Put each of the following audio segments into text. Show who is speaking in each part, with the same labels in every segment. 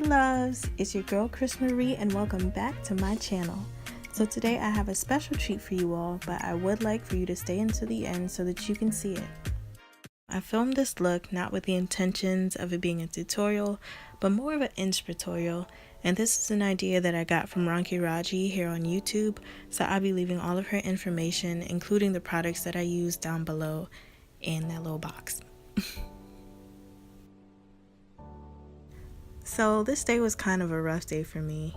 Speaker 1: loves, it's your girl Chris Marie and welcome back to my channel. So today I have a special treat for you all, but I would like for you to stay until the end so that you can see it. I filmed this look not with the intentions of it being a tutorial, but more of an inspiratorial, and this is an idea that I got from Ronkeraji here on YouTube, so I'll be leaving all of her information, including the products that I use, down below in that little box. So this day was kind of a rough day for me,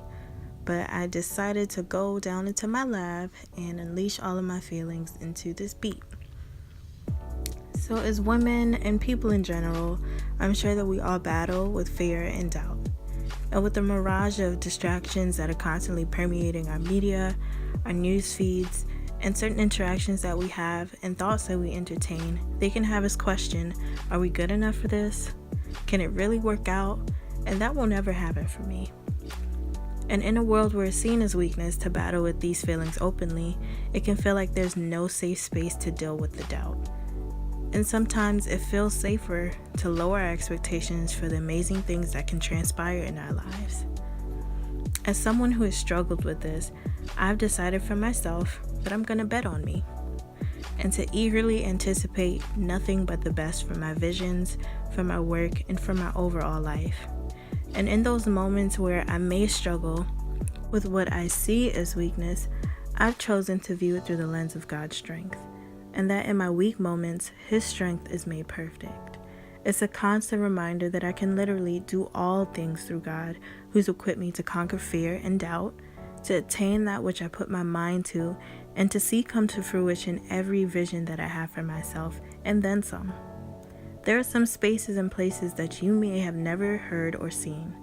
Speaker 1: but I decided to go down into my lab and unleash all of my feelings into this beat. So as women and people in general, I'm sure that we all battle with fear and doubt. And with the mirage of distractions that are constantly permeating our media, our news feeds, and certain interactions that we have and thoughts that we entertain, they can have us question, are we good enough for this? Can it really work out? And that will never happen for me. And in a world where it's seen as weakness to battle with these feelings openly, it can feel like there's no safe space to deal with the doubt. And sometimes it feels safer to lower our expectations for the amazing things that can transpire in our lives. As someone who has struggled with this, I've decided for myself that I'm gonna bet on me, and to eagerly anticipate nothing but the best for my visions, for my work, and for my overall life. And in those moments where I may struggle with what I see as weakness, I've chosen to view it through the lens of God's strength, and that in my weak moments, His strength is made perfect. It's a constant reminder that I can literally do all things through God, who's equipped me to conquer fear and doubt, to attain that which I put my mind to, and to see come to fruition every vision that I have for myself, and then some. There are some spaces and places that you may have never heard or seen,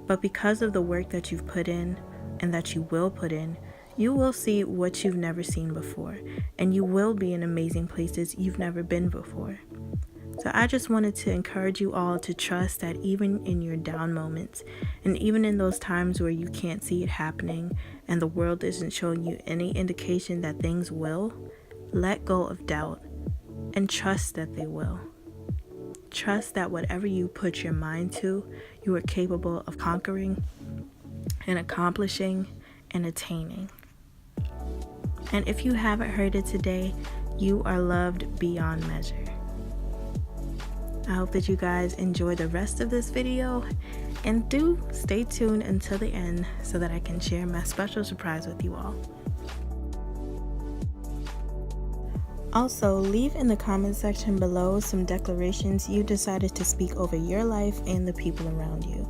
Speaker 1: but because of the work that you've put in and that you will put in, you will see what you've never seen before, and you will be in amazing places you've never been before. So I just wanted to encourage you all to trust that even in your down moments, and even in those times where you can't see it happening and the world isn't showing you any indication that things will, let go of doubt and trust that they will. Trust that whatever you put your mind to, you are capable of conquering and accomplishing and attaining. And if you haven't heard it today, you are loved beyond measure. I hope that you guys enjoy the rest of this video, and do stay tuned until the end so that I can share my special surprise with you all. Also, leave in the comment section below some declarations you decided to speak over your life and the people around you.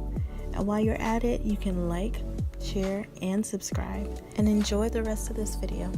Speaker 1: And while you're at it, you can like, share, and subscribe. And enjoy the rest of this video.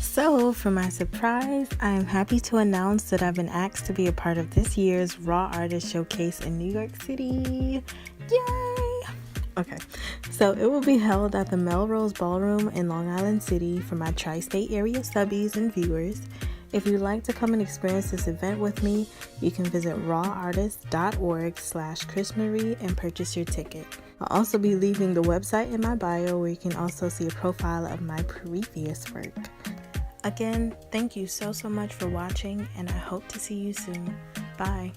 Speaker 1: So, for my surprise, I am happy to announce that I've been asked to be a part of this year's Raw Artist Showcase in New York City. Yay! Okay, so it will be held at the Melrose Ballroom in Long Island City for my tri-state area subbies and viewers. If you'd like to come and experience this event with me, you can visit rawartist.org/Chris Marie and purchase your ticket. I'll also be leaving the website in my bio where you can also see a profile of my previous work. Again, thank you so much for watching, and I hope to see you soon. Bye.